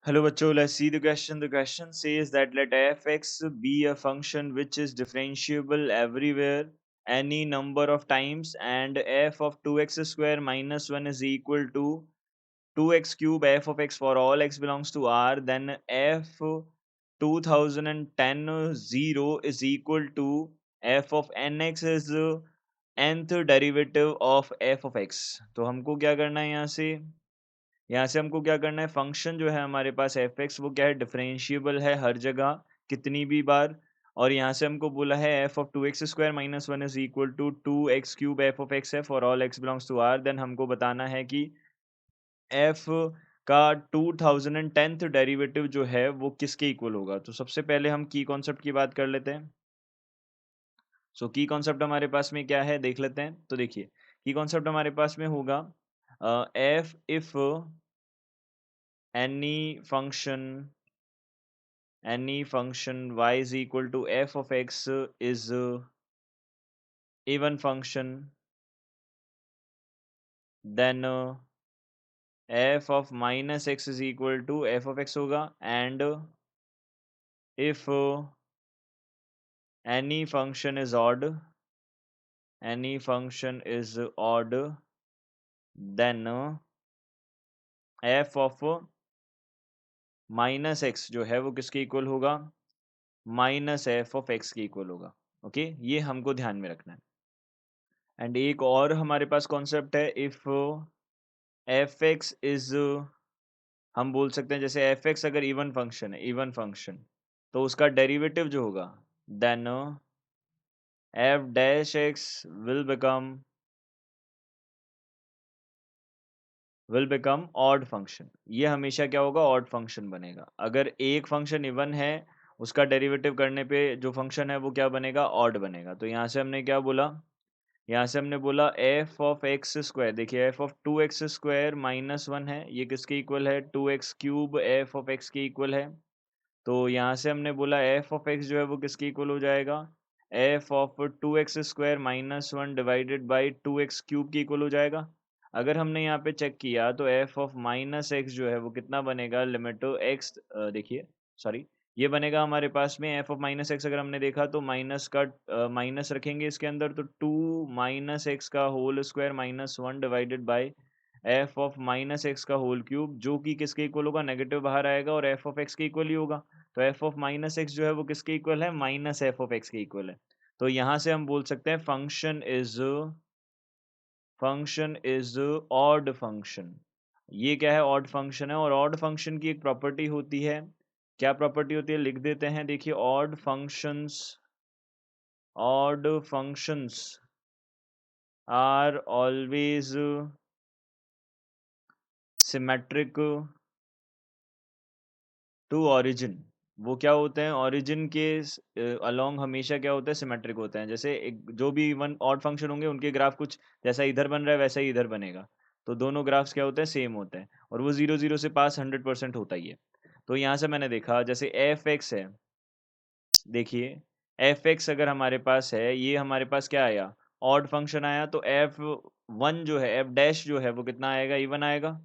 Hello, bachcho. Let's see the question. The question says that let f(x) be a function which is differentiable everywhere any number of times, and f of 2x square minus 1 is equal to 2x cube f of x for all x belongs to R. Then f 2010 0 is equal to f of nx is nth derivative of f of x. तो हमको क्या करना है यहाँ से हमको क्या करना है, फंक्शन जो है हमारे पास एफ एक्स वो क्या है, डिफरेंशिएबल है हर जगह कितनी भी बार। और यहाँ से हमको बोला है F of 2x² minus 1 is equal to 2x³ F of X है for all X belongs to R. Then हमको बताना है कि एफ का 2010th डेरिवेटिव जो है वो किसके इक्वल होगा। तो सबसे पहले हम की कॉन्सेप्ट की बात कर लेते हैं। सो की कॉन्सेप्ट हमारे पास में क्या है देख लेते हैं। तो देखिए की कॉन्सेप्ट हमारे पास में होगा F if any function y is equal to f of x is even function, then f of minus x is equal to f of x होगा। and if any function is odd, then f of minus x जो है वो किसके equal होगा, minus F of x के equal होगा। Okay, ये हमको ध्यान में रखना है। एंड एक और हमारे पास कॉन्सेप्ट है, इफ एफ एक्स इज, हम बोल सकते हैं जैसे एफ एक्स अगर इवन फंक्शन है, इवन फंक्शन, तो उसका डेरिवेटिव जो होगा then f dash x will become odd function. ये हमेशा क्या होगा, ऑड फंक्शन बनेगा। अगर एक फंक्शन इवन है उसका डेरिवेटिव करने पे जो फंक्शन है वो क्या बनेगा, ऑड बनेगा। तो यहाँ से हमने क्या बोला, यहाँ से हमने बोला एफ ऑफ एक्स स्क्वायर, देखिए एफ ऑफ 2x² माइनस 1 है, ये किसके इक्वल है, 2x³ एफ ऑफ एक्स के इक्वल है। तो यहाँ से हमने बोला एफ ऑफ एक्स जो है वो किसके इक्वल हो जाएगा, F of 2x² minus 1 divided by 2x³ के इक्वल हो जाएगा। अगर हमने यहाँ पे चेक किया तो एफ ऑफ माइनस एक्स जो है वो कितना बनेगा, लिमिट एक्स, देखिए सॉरी, ये बनेगा हमारे पास में एफ ऑफ माइनस एक्स। अगर हमने देखा तो माइनस का माइनस रखेंगे इसके अंदर, तो 2 माइनस एक्स का whole square minus 1 divided by f of minus x का होल क्यूब, जो कि किसके इक्वल होगा, नेगेटिव बाहर आएगा और एफ ऑफ एक्स के इक्वल ही होगा। तो एफ ऑफ माइनस एक्स जो है वो किसके इक्वल है, माइनस एफ ऑफ एक्स के इक्वल है। तो यहाँ से हम बोल सकते हैं फंक्शन इज ऑड फंक्शन। ये क्या है, ऑड फंक्शन है। और ऑड फंक्शन की एक प्रॉपर्टी होती है, क्या प्रॉपर्टी होती है लिख देते हैं। देखिए odd functions are always symmetric to origin. वो क्या होते हैं, ऑरिजिन के अलोंग हमेशा क्या होता है, सिमेट्रिक होते हैं। जैसे एक जो भी वन ऑड फंक्शन होंगे उनके ग्राफ कुछ जैसा इधर बन रहा है वैसा ही इधर बनेगा। तो दोनों ग्राफ्स क्या होते हैं, सेम होते हैं, और वो 0 0 से पास 100% होता ही है। तो यहाँ से मैंने देखा जैसे एफ एक्स है, देखिए एफ एक्स अगर हमारे पास है, ये हमारे पास क्या आया, ऑड फंक्शन आया, तो एफ वन जो है, एफ डैश जो है वो कितना आएगा, इवन आएगा।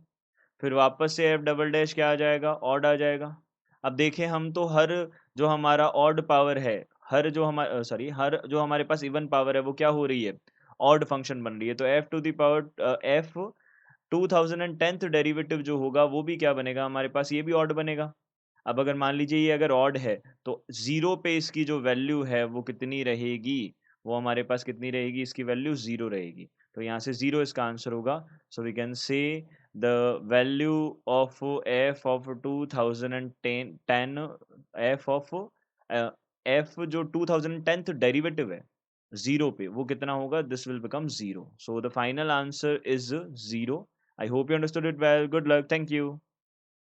फिर वापस से एफ डबल डैश क्या आ जाएगा, ऑड आ जाएगा। अब देखें हम तो हर जो हमारा ऑड पावर है, हर जो हमारे पास इवन पावर है वो क्या हो रही है, ऑड फंक्शन बन रही है। तो F two the power F 2010th derivative जो होगा वो भी क्या बनेगा हमारे पास, ये भी ऑड बनेगा। अब अगर मान लीजिए ये अगर ऑड है तो जीरो पे इसकी जो वैल्यू है वो कितनी रहेगी, वो हमारे पास कितनी रहेगी, इसकी वैल्यू जीरो रहेगी। तो यहाँ से जीरो इसका आंसर होगा। So we can say the value of f of 2010 f of f जो 2010th डेरिवेटिव है जीरो पे, वो कितना होगा, this will become zero. So the final answer is zero. I hope you understood it well. Good luck, thank you.